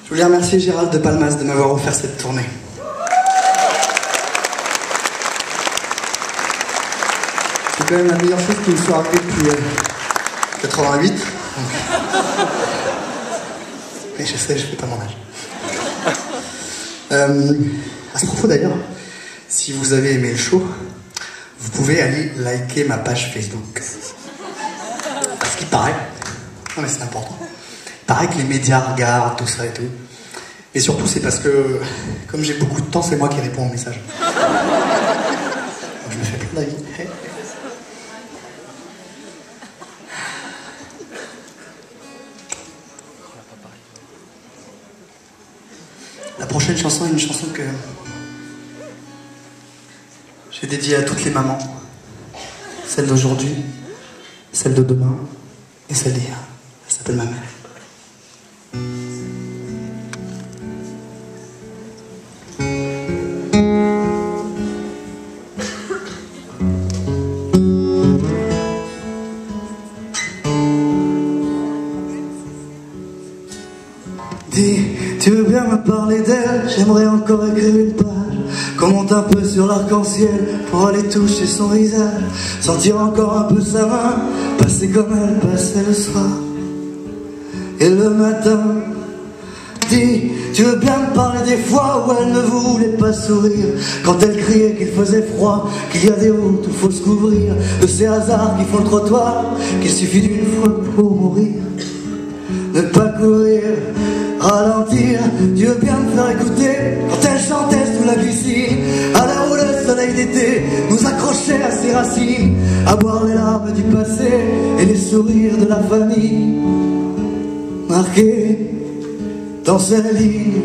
Je voulais remercier Gérald de Palmas de m'avoir offert cette tournée. C'est quand même la meilleure chose qui me soit arrivée depuis 88. Donc... Mais je sais, je fais pas mon âge. À ce propos d'ailleurs, si vous avez aimé le show, vous pouvez aller liker ma page Facebook. Parce qu'il paraît, non mais c'est important, il paraît que les médias regardent tout ça et tout. Et surtout c'est parce que, comme j'ai beaucoup de temps, c'est moi qui réponds aux messages. Donc je me fais plein d'avis. La prochaine chanson est une chanson que j'ai dédiée à toutes les mamans. Celle d'aujourd'hui, celle de demain et celle d'hier. Elle s'appelle ma mère. Dis, tu veux bien me parler d'elle? J'aimerais encore écrire une page qu'on monte un peu sur l'arc-en-ciel pour aller toucher son visage, sentir encore un peu sa main, passer comme elle passait le soir et le matin. Dis, tu veux bien me parler des fois où elle ne voulait pas sourire, quand elle criait qu'il faisait froid, qu'il y a des routes où faut se couvrir, de ces hasards qui font le trottoir, qu'il suffit d'une fois pour mourir. Ne pas courir, ralentir, tu veux bien me faire écouter quand elle chantait sous la piscine, à l'heure où le soleil d'été nous accrochait à ses racines, à boire les larmes du passé et les sourires de la famille, marqués dans ces lignes.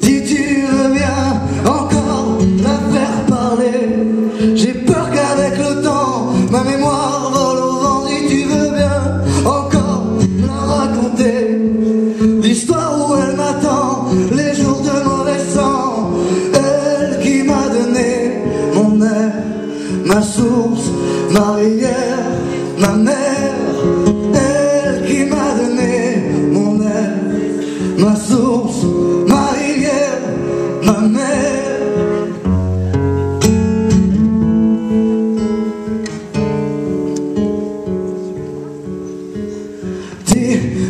Dis, tu veux bien encore la faire parler, j'ai peur qu'avec le temps ma mémoire vole au vent. Dis, tu veux bien encore la raconter, l'histoire où elle m'attend, les jours de mauvais sang, elle qui m'a donné mon air, ma source, ma rivière, ma mère, elle qui m'a donné mon air, ma source, ma rivière, ma mère.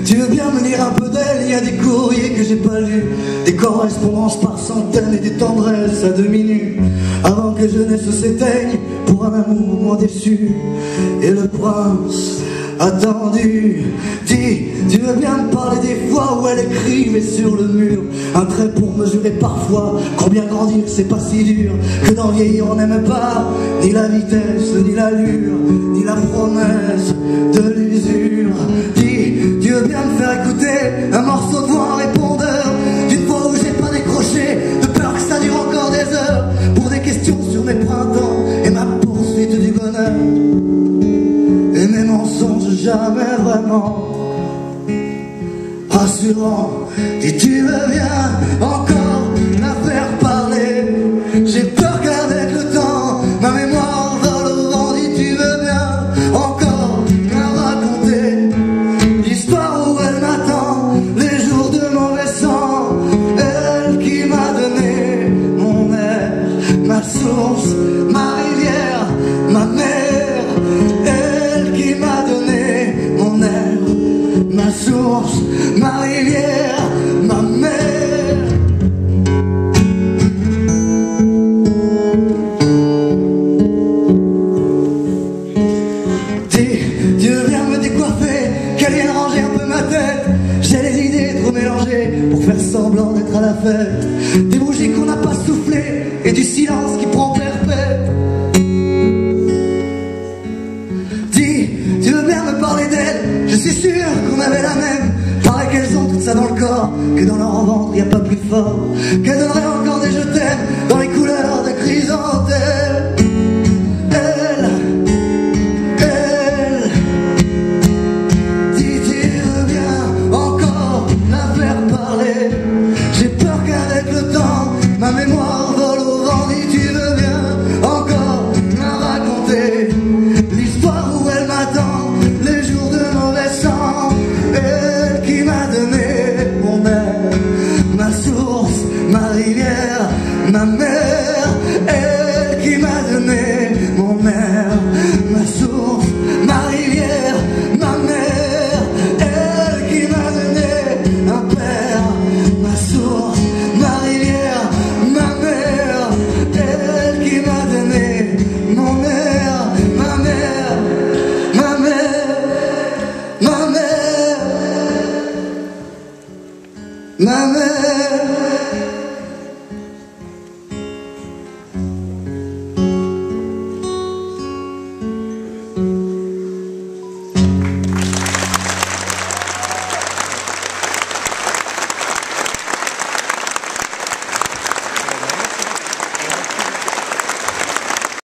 Tu veux bien me lire un peu d'elle? Il y a des courriers que j'ai pas lus, des correspondances par centaines et des tendresses à demi nues, avant que jeunesse s'éteigne pour un amour moins déçu. Et le prince attendu. Dis, tu veux bien me parler des fois où elle écrivait sur le mur un trait pour mesurer parfois combien grandir c'est pas si dur, que d'en vieillir on n'aime pas ni la vitesse, ni l'allure, ni la promesse de l'usure. Dis, tu veux bien me faire écouter un morceau de voix en répondeur d'une fois où j'ai pas décroché, de peur que ça dure encore des heures, pour des questions sur mes printemps et ma poursuite du bonheur et mes mensonges jamais vraiment rassurants. Dis, tu veux bien encore la faire parler, j'ai peur qu'avec le temps ma mémoire vole au vent. Dis, tu veux bien encore la raconter, l'histoire où elle m'attend, les jours de mauvais sang, elle qui m'a donné mon air, ma source, ma rivière, ma mère, elle qui m'a donné mon air, ma source, ma rivière, ma mère. Dis, tu veux bien me décoiffer, qu'elle vienne ranger un peu ma tête, j'ai les idées trop mélangées pour faire semblant d'être à la fête, des bougies qu'on n'a pas soufflées et du silence qui prend perpète. Dis, tu veux bien me parler d'elle, je suis sûr qu'on avait la même, paraît qu'elles ont tout ça dans le corps, que dans leur ventre y a pas plus fort, qu'elles donneraient encore des je t'aime dans les couleurs de chrysanthème. Elle, dis, tu veux bien encore la faire parler, j'ai peur qu'avec le temps ma mémoire vole au vent. Dis, tu veux bien encore la raconter, l'histoire où elle m'attend, les jours de mauvais sang, elle qui m'a donné Ma mère